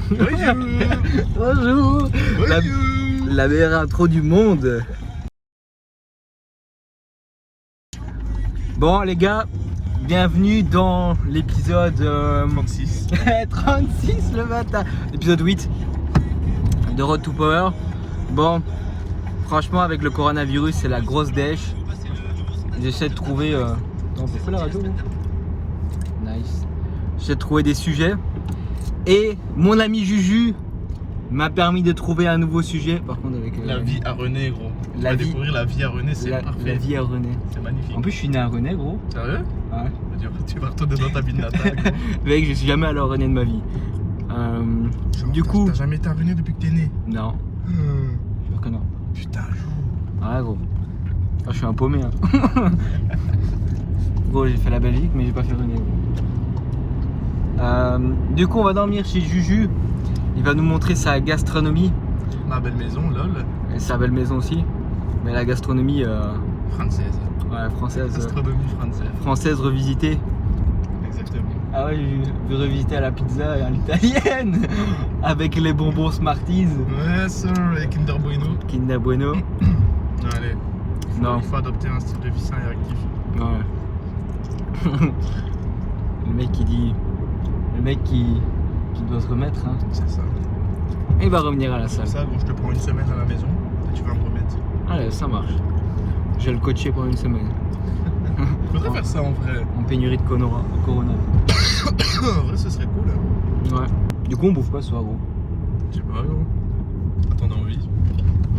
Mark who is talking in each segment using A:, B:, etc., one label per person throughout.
A: Bonjour.
B: Bonjour. La meilleure intro du monde. Bon les gars, bienvenue dans l'épisode
A: 36.
B: 36 le matin. L'épisode 8 de Road to Power. Bon, franchement avec le coronavirus c'est la grosse dèche. J'essaie de trouver... Non, on peut faire la radio. Nice. J'essaie de trouver des sujets. Et mon ami Juju m'a permis de trouver un nouveau sujet. Par contre avec
A: La vie à René, gros. Tu
B: La
A: vas
B: vie-
A: découvrir la vie à René, c'est
B: la
A: parfait.
B: vie à René.
A: C'est magnifique.
B: En plus je suis né à René gros.
A: Sérieux?
B: Ouais.
A: Tu vas retourner dans ta ville natale. gros.
B: Mec, je suis jamais allé à René de ma vie. Du coup...
A: T'as jamais été à René depuis que t'es né?
B: Non, sûr que non.
A: Putain, joue.
B: Ouais gros. Ah, je suis un paumé hein. Gros j'ai fait la Belgique mais j'ai pas fait René gros. Du coup on va dormir chez Juju. Il va nous montrer sa gastronomie.
A: Ma belle maison, lol.
B: Et sa belle maison aussi. Mais la gastronomie
A: Française.
B: française.
A: Gastronomie française.
B: Française revisitée.
A: Exactement.
B: Ah ouais, je vais revisiter à la pizza et à l'italienne. Avec les bonbons Smarties.
A: Ouais, sir, et Kinder Bueno.
B: Kinder Bueno.
A: Allez.
B: Non.
A: Il faut adopter un style de vie sain et actif.
B: Ouais. Le mec qui dit. Le mec qui doit se remettre. Hein.
A: C'est ça.
B: Il va revenir à la salle.
A: Ça, gros, je te prends une semaine à la maison et tu vas me remettre.
B: Allez, ça marche. Je vais le coacher pendant une semaine.
A: Faudrait faire ça en vrai.
B: En pénurie de Corona.
A: En vrai, ce serait cool. Hein.
B: Ouais. Du coup, on bouffe pas ce soir, gros.
A: Je sais pas, gros. Attends, envie.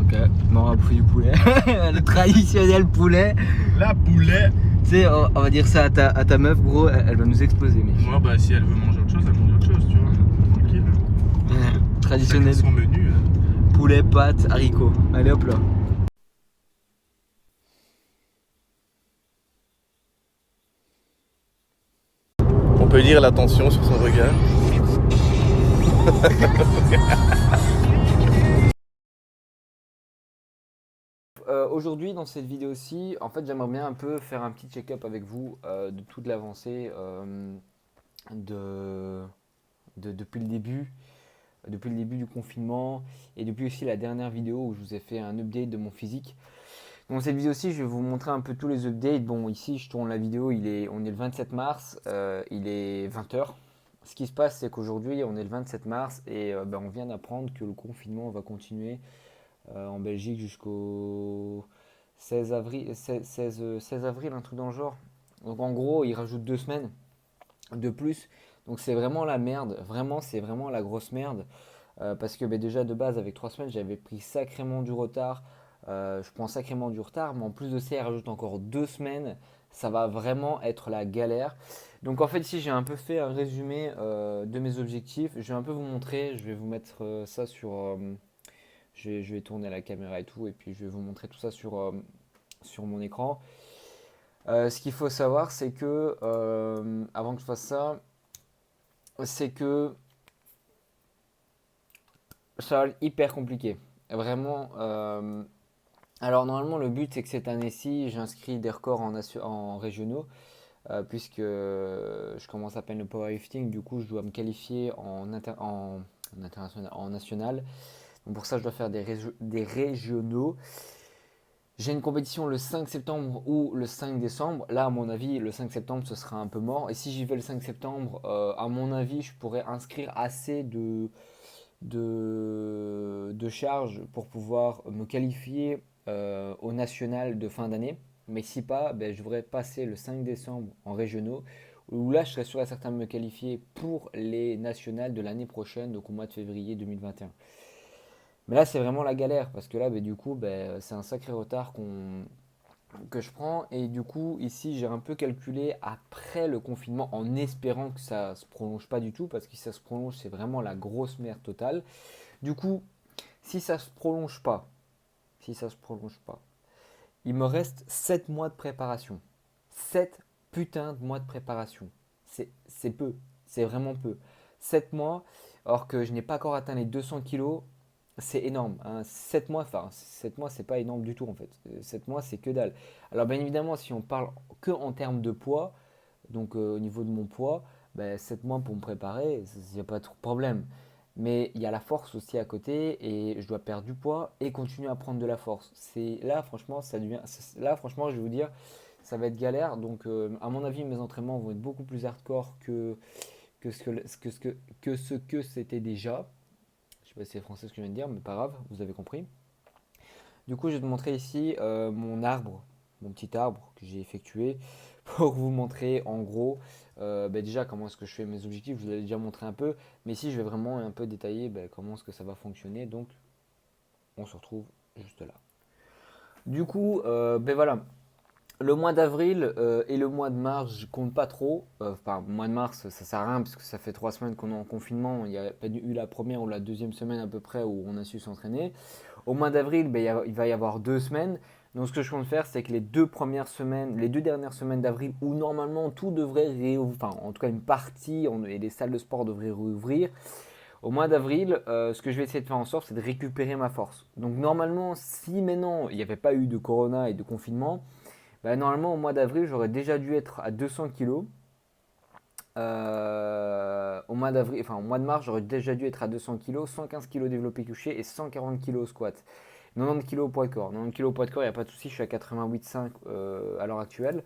B: Ok. Bon, on va bouffer du poulet. Le traditionnel poulet.
A: La poulet.
B: Tu sais, on va dire ça à ta meuf, gros. Elle va nous exploser, mec.
A: Moi, bah, si elle veut manger autre chose, elle mange autre chose, tu vois. Tranquille.
B: Traditionnel.
A: Chacun son menu. Hein.
B: Poulet, pâtes, haricots. Allez, hop là.
A: On peut lire la tension sur son regard.
B: Aujourd'hui, dans cette vidéo-ci, en fait, j'aimerais bien un peu faire un petit check-up avec vous de toute l'avancée depuis le début. Depuis le début du confinement et depuis aussi la dernière vidéo où je vous ai fait un update de mon physique. Dans cette vidéo-ci, je vais vous montrer un peu tous les updates. Bon, ici, je tourne la vidéo, on est le 27 mars, il est 20h. Ce qui se passe, c'est qu'aujourd'hui, on est le 27 mars et on vient d'apprendre que le confinement va continuer en Belgique jusqu'au 16 avril, 16 avril, un truc dans le genre. Donc en gros, il rajoute 2 semaines de plus. Donc c'est vraiment la merde, vraiment c'est vraiment la grosse merde. Parce que déjà de base avec 3 semaines j'avais pris sacrément du retard. Je prends sacrément du retard, mais en plus de ça il rajoute encore 2 semaines. Ça va vraiment être la galère. Donc en fait ici j'ai un peu fait un résumé de mes objectifs. Je vais un peu vous montrer, je vais vous mettre ça sur... je vais tourner la caméra et tout et puis je vais vous montrer tout ça sur mon écran. Ce qu'il faut savoir c'est que avant que je fasse ça, c'est que ça va être hyper compliqué. Vraiment. Alors normalement le but c'est que cette année-ci j'inscris des records en régionaux puisque je commence à peine le powerlifting. Du coup je dois me qualifier en international, en national. Donc pour ça je dois faire des régionaux. J'ai une compétition le 5 septembre ou le 5 décembre. Là, à mon avis, le 5 septembre, ce sera un peu mort. Et si j'y vais le 5 septembre, à mon avis, je pourrais inscrire assez de charges pour pouvoir me qualifier au national de fin d'année. Mais si pas, je devrais passer le 5 décembre en régionaux. Où là, je serais sûr et certain de me qualifier pour les nationales de l'année prochaine, donc au mois de février 2021. Mais là, c'est vraiment la galère parce que là, du coup, c'est un sacré retard que je prends. Et du coup, ici, j'ai un peu calculé après le confinement en espérant que ça se prolonge pas du tout parce que si ça se prolonge, c'est vraiment la grosse merde totale. Du coup, si ça se prolonge pas, il me reste 7 mois de préparation. 7 putains de mois de préparation. C'est peu, c'est vraiment peu. 7 mois, alors que je n'ai pas encore atteint les 200 kilos. C'est énorme, hein. 7 mois, c'est pas énorme du tout en fait. 7 mois, c'est que dalle. Alors bien évidemment, si on parle que en termes de poids, donc au niveau de mon poids, 7 mois pour me préparer, il n'y a pas trop de problème. Mais il y a la force aussi à côté et je dois perdre du poids et continuer à prendre de la force. C'est là, franchement, là, franchement, je vais vous dire, ça va être galère. Donc, à mon avis, mes entraînements vont être beaucoup plus hardcore que ce que c'était déjà. Je sais pas si c'est français ce que je viens de dire, mais pas grave, vous avez compris. Du coup, je vais te montrer ici mon petit arbre que j'ai effectué pour vous montrer en gros déjà comment est-ce que je fais mes objectifs. Je vous l'ai déjà montré un peu, mais ici je vais vraiment un peu détailler comment est-ce que ça va fonctionner. Donc, on se retrouve juste là. Du coup, voilà, le mois d'avril et le mois de mars, je compte pas trop. Enfin, le mois de mars, ça sert à rien parce que ça fait 3 semaines qu'on est en confinement. Il y a pas eu la première ou la deuxième semaine à peu près où on a su s'entraîner. Au mois d'avril, il va y avoir 2 semaines. Donc, ce que je compte faire, c'est que les 2 premières semaines, les 2 dernières semaines d'avril, où normalement tout devrait réouvrir, enfin, en tout cas une partie et les salles de sport devraient réouvrir. Au mois d'avril, ce que je vais essayer de faire en sorte, c'est de récupérer ma force. Donc, normalement, si maintenant il n'y avait pas eu de corona et de confinement, normalement, au mois d'avril, j'aurais déjà dû être à 200 kg. Au mois d'avril, enfin au mois de mars, j'aurais déjà dû être à 200 kg, 115 kg développé couché et 140 kg au squat. 90 kg au poids de corps. 90 kg au poids de corps, il n'y a pas de souci, je suis à 88,5 à l'heure actuelle.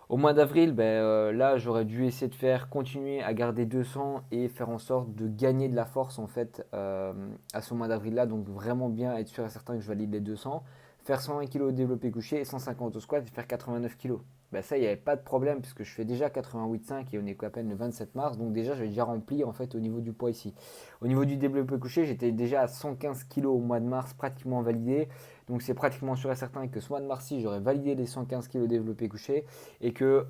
B: Au mois d'avril, là, j'aurais dû essayer de continuer à garder 200 et faire en sorte de gagner de la force en fait à ce mois d'avril-là. Donc vraiment bien être sûr et certain que je valide les 200. Faire 120 kg au développé couché et 150 au squat et faire 89 kg. Ça, il n'y avait pas de problème puisque je fais déjà 88,5 et on est qu'à peine le 27 mars. Donc déjà, j'avais déjà rempli en fait au niveau du poids ici. Au niveau du développé couché, j'étais déjà à 115 kg au mois de mars, pratiquement validé. Donc c'est pratiquement sûr et certain que ce mois de mars-ci, j'aurais validé les 115 kg développé couché et que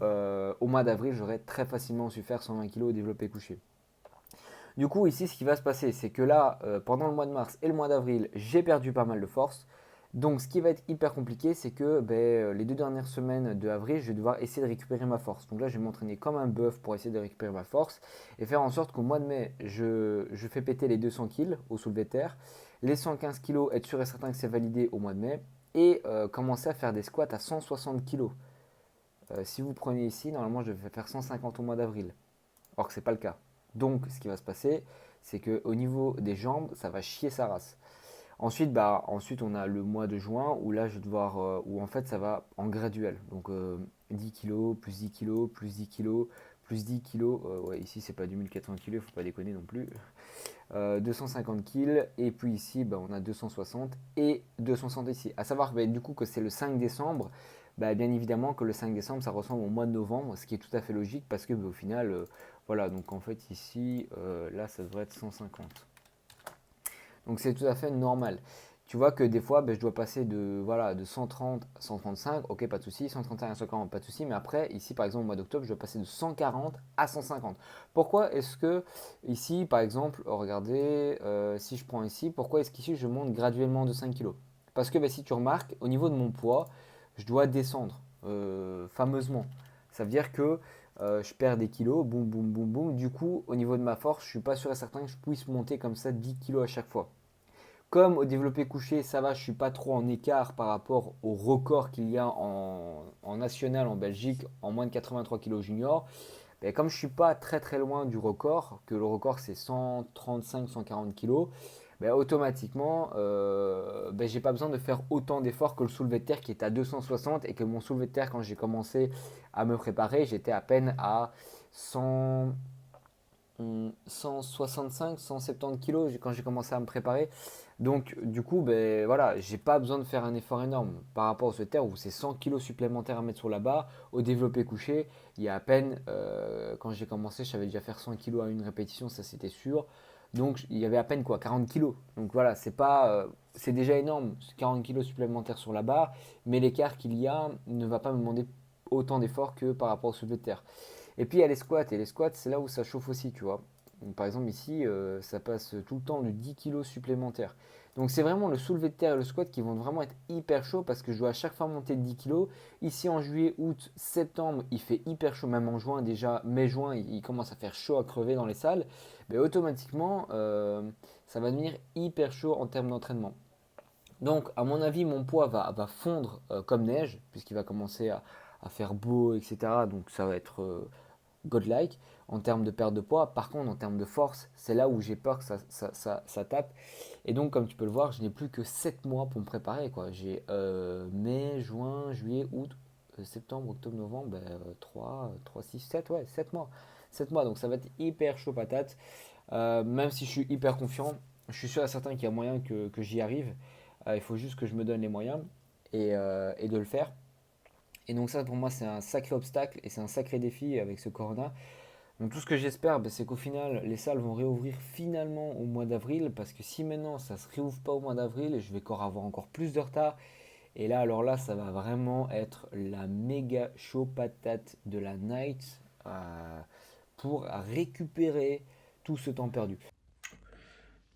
B: au mois d'avril, j'aurais très facilement su faire 120 kg au développé couché. Du coup, ici, ce qui va se passer, c'est que là, pendant le mois de mars et le mois d'avril, j'ai perdu pas mal de force. Donc, ce qui va être hyper compliqué, c'est que les 2 dernières semaines de avril, je vais devoir essayer de récupérer ma force. Donc là, je vais m'entraîner comme un bœuf pour essayer de récupérer ma force et faire en sorte qu'au mois de mai, je fais péter les 200 kg au soulevé de terre, les 115 kg, être sûr et certain que c'est validé au mois de mai et commencer à faire des squats à 160 kg. Si vous prenez ici, normalement, je vais faire 150 au mois d'avril. Or que ce n'est pas le cas. Donc, ce qui va se passer, c'est qu'au niveau des jambes, ça va chier sa race. Ensuite, on a le mois de juin où là, je vais devoir, où en fait, ça va en graduel. Donc, 10 kg, plus 10 kg, plus 10 kg, plus 10 kg. Ouais, ici, c'est pas du 1400 kg, il ne faut pas déconner non plus. 250 kg. Et puis ici, on a 260 et 260 ici. À savoir du coup que c'est le 5 décembre. Bien évidemment que le 5 décembre, ça ressemble au mois de novembre, ce qui est tout à fait logique parce que au final, voilà, donc en fait ici, là, ça devrait être 150. Donc c'est tout à fait normal. Tu vois que des fois, je dois passer de 130 à 135, ok, pas de souci, 135 à 140, pas de souci, mais après, ici, par exemple, au mois d'octobre, je dois passer de 140 à 150. Pourquoi est-ce que ici, par exemple, regardez, si je prends ici, pourquoi est-ce qu'ici, je monte graduellement de 5 kg? Parce que si tu remarques, au niveau de mon poids, je dois descendre fameusement. Ça veut dire que je perds des kilos, boum, boum, boum, boum. Du coup, au niveau de ma force, je ne suis pas sûr et certain que je puisse monter comme ça 10 kilos à chaque fois. Comme au développé couché, ça va, je ne suis pas trop en écart par rapport au record qu'il y a en national en Belgique en moins de 83 kg junior. Comme je ne suis pas très très loin du record, que le record c'est 135-140 kg, automatiquement, j'ai pas besoin de faire autant d'efforts que le soulevé de terre qui est à 260 et que mon soulevé de terre quand j'ai commencé à me préparer, j'étais à peine à 100, 165, 170 kg quand j'ai commencé à me préparer. Donc du coup, voilà, j'ai pas besoin de faire un effort énorme par rapport au soulevé de terre où c'est 100 kg supplémentaires à mettre sur la barre. Au développé couché, il y a à peine, quand j'ai commencé, je savais déjà faire 100 kg à une répétition, ça c'était sûr. Donc il y avait à peine 40 kg. Donc voilà, c'est déjà énorme, 40 kg supplémentaires sur la barre, mais l'écart qu'il y a ne va pas me demander autant d'efforts que par rapport au soulevé de terre. Et puis il y a les squats, et les squats c'est là où ça chauffe aussi, tu vois. Donc, par exemple ici, ça passe tout le temps de 10 kg supplémentaires. Donc c'est vraiment le soulevé de terre et le squat qui vont vraiment être hyper chauds parce que je dois à chaque fois monter de 10 kg. Ici en juillet, août, septembre, il fait hyper chaud, même en juin déjà, mai-juin, il commence à faire chaud à crever dans les salles. Automatiquement, ça va devenir hyper chaud en termes d'entraînement. Donc, à mon avis, mon poids va fondre comme neige, puisqu'il va commencer à faire beau, etc. Donc, ça va être godlike en termes de perte de poids. Par contre, en termes de force, c'est là où j'ai peur que ça tape. Et donc, comme tu peux le voir, je n'ai plus que 7 mois pour me préparer, quoi. J'ai mai, juin, juillet, août, septembre, octobre, novembre, 3, 6, 7, ouais, 7 mois. 7 mois, donc ça va être hyper chaud patate. Même si je suis hyper confiant, je suis sûr à certain qu'il y a moyen que j'y arrive. Il faut juste que je me donne les moyens et de le faire. Et donc ça pour moi c'est un sacré obstacle et c'est un sacré défi avec ce corona. Donc tout ce que j'espère c'est qu'au final les salles vont réouvrir finalement au mois d'avril parce que si maintenant ça se réouvre pas au mois d'avril, je vais encore avoir encore plus de retard. Et là alors là ça va vraiment être la méga show patate de la night pour récupérer tout ce temps perdu.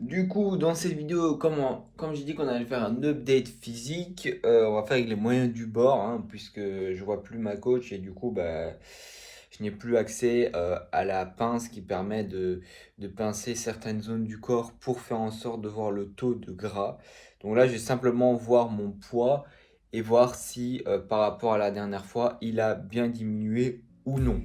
B: Du coup, dans cette vidéo, comme j'ai dit qu'on allait faire un update physique, on va faire avec les moyens du bord, hein, puisque je vois plus ma coach et du coup, je n'ai plus accès à la pince qui permet de pincer certaines zones du corps pour faire en sorte de voir le taux de gras. Donc là, je vais simplement voir mon poids et voir si par rapport à la dernière fois, il a bien diminué ou non.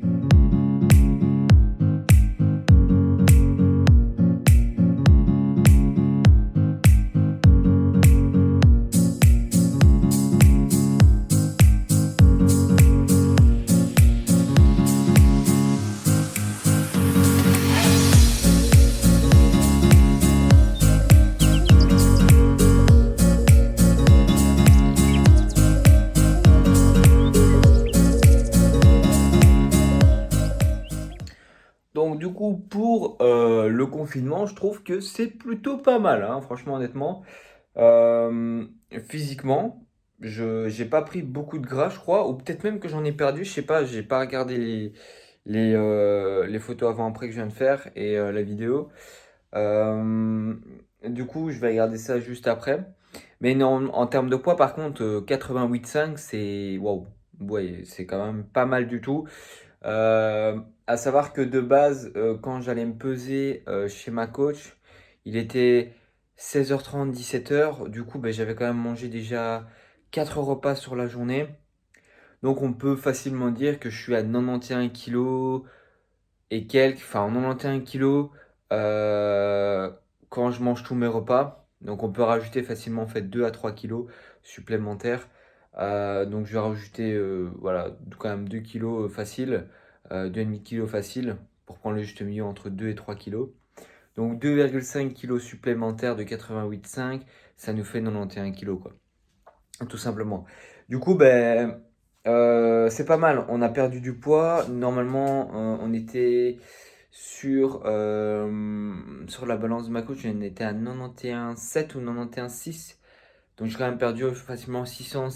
B: Donc du coup, pour le confinement, je trouve que c'est plutôt pas mal, hein, franchement, honnêtement. Euh, Physiquement, je j'ai pas pris beaucoup de gras, je crois, ou peut-être même que j'en ai perdu, je sais pas, j'ai pas regardé les photos avant-après que je viens de faire et la vidéo. Euh, du coup, je vais regarder ça juste après. Mais non, en termes de poids, par contre, 88,5, c'est waouh, ouais, c'est quand même pas mal du tout. À savoir que de base, quand j'allais me peser chez ma coach, il était 16h30, 17h. Du coup, j'avais quand même mangé déjà 4 repas sur la journée. Donc, on peut facilement dire que je suis à 91 kilos et quelques, enfin 91 kilos quand je mange tous mes repas. Donc, on peut rajouter facilement en fait 2 à 3 kilos supplémentaires. Donc, je vais rajouter voilà, quand même 2 kilos facile, 2,5 kilos facile pour prendre le juste milieu entre 2 et 3 kilos. Donc 2,5 kilos supplémentaires de 88,5, ça nous fait 91 kilos quoi, tout simplement. Du coup, c'est pas mal. On a perdu du poids. Normalement, on était sur la balance de ma coach, on était à 91,7 ou 91,6. Donc j'ai quand même perdu facilement 600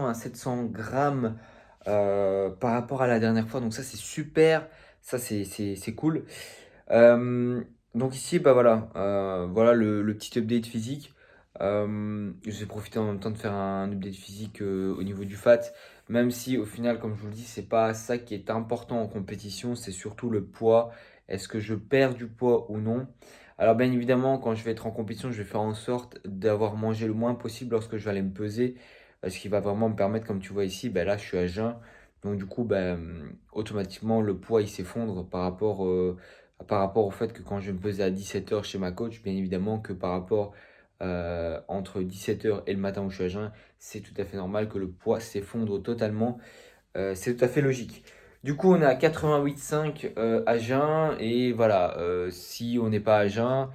B: à 700 grammes par rapport à la dernière fois. Donc ça c'est super, ça c'est cool. Euh, donc ici, voilà, voilà le petit update physique. Je vais profiter en même temps de faire un update physique au niveau du fat, même si au final, comme je vous le dis, c'est pas ça qui est important en compétition, c'est surtout le poids. Est-ce que je perds du poids ou non? Alors bien évidemment, quand je vais être en compétition, je vais faire en sorte d'avoir mangé le moins possible lorsque je vais aller me peser, ce qui va vraiment me permettre, comme tu vois ici, là je suis à jeun, donc du coup, automatiquement le poids il s'effondre par rapport au fait que quand je vais me pesais à 17h chez ma coach, bien évidemment que par rapport entre 17h et le matin où je suis à jeun, c'est tout à fait normal que le poids s'effondre totalement. C'est tout à fait logique. Du coup, on est à 88,5 à jeun et voilà, si on n'est pas à jeun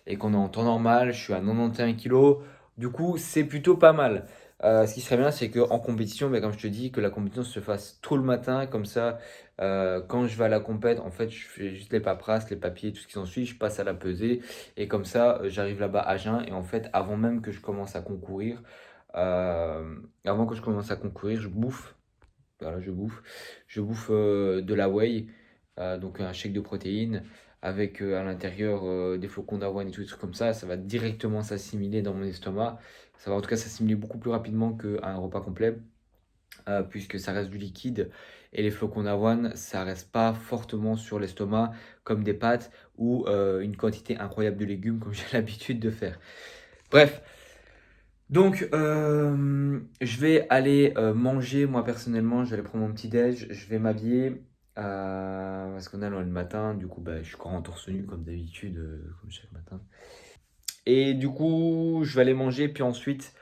B: et qu'on est en temps normal, je suis à 91 kilos. Du coup, c'est plutôt pas mal. Ce qui serait bien, c'est qu'en compétition, comme je te dis, que la compétition se fasse tôt le matin, comme ça, quand je vais à la compète, en fait, je fais juste les paperasses, les papiers, tout ce qui s'ensuit, je passe à la pesée, et comme ça, j'arrive là-bas à jeun, et en fait, avant même que je commence à concourir, je bouffe, voilà, je bouffe de la whey, donc un shake de protéines, avec à l'intérieur des flocons d'avoine et tout des trucs comme ça va directement s'assimiler dans mon estomac, ça va en tout cas s'assimiler beaucoup plus rapidement qu'un repas complet. Puisque ça reste du liquide et les flocons d'avoine, ça reste pas fortement sur l'estomac comme des pâtes ou une quantité incroyable de légumes comme j'ai l'habitude de faire. Bref, donc je vais aller manger moi personnellement, je vais aller prendre mon petit déj, je vais m'habiller Parce qu'on a le matin, du coup je cours en torse nu comme d'habitude, comme chaque matin. Et du coup je vais aller manger, puis ensuite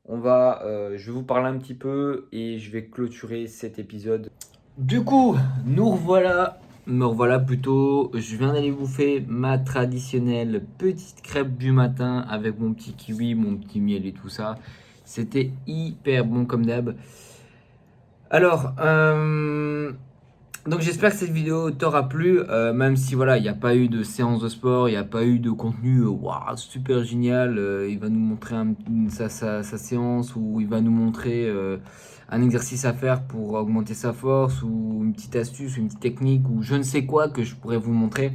B: je vais vous parler un petit peu et je vais clôturer cet épisode. Du coup, me revoilà plutôt. Je viens d'aller bouffer ma traditionnelle petite crêpe du matin avec mon petit kiwi, mon petit miel et tout ça. C'était hyper bon comme d'hab. Alors, donc j'espère que cette vidéo t'aura plu, même si voilà, il n'y a pas eu de séance de sport, il n'y a pas eu de contenu waouh, super génial. Il va nous montrer sa séance, ou il va nous montrer un exercice à faire pour augmenter sa force, ou une petite astuce, ou une petite technique, ou je ne sais quoi que je pourrais vous montrer.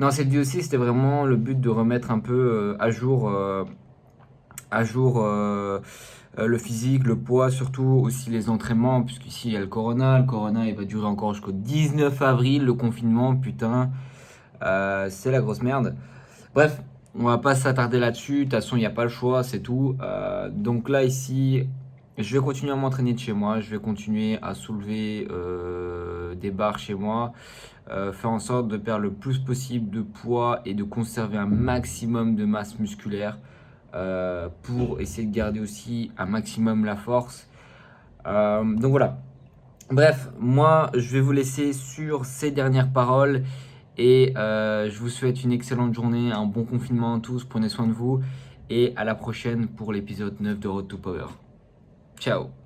B: Non, cette vidéo aussi, c'était vraiment le but de remettre un peu à jour le physique, le poids, surtout aussi les entraînements, puisqu'ici il y a le Corona. Le Corona, il va durer encore jusqu'au 19 avril, le confinement, putain, c'est la grosse merde. Bref, on va pas s'attarder là-dessus, de toute façon il n'y a pas le choix, c'est tout. Donc là ici, je vais continuer à m'entraîner de chez moi, je vais continuer à soulever des barres chez moi, faire en sorte de perdre le plus possible de poids et de conserver un maximum de masse musculaire pour essayer de garder aussi un maximum la force. Donc voilà. Bref, moi je vais vous laisser sur ces dernières paroles et je vous souhaite une excellente journée, un bon confinement à tous, prenez soin de vous et à la prochaine pour l'épisode 9 de Road to Power. Ciao.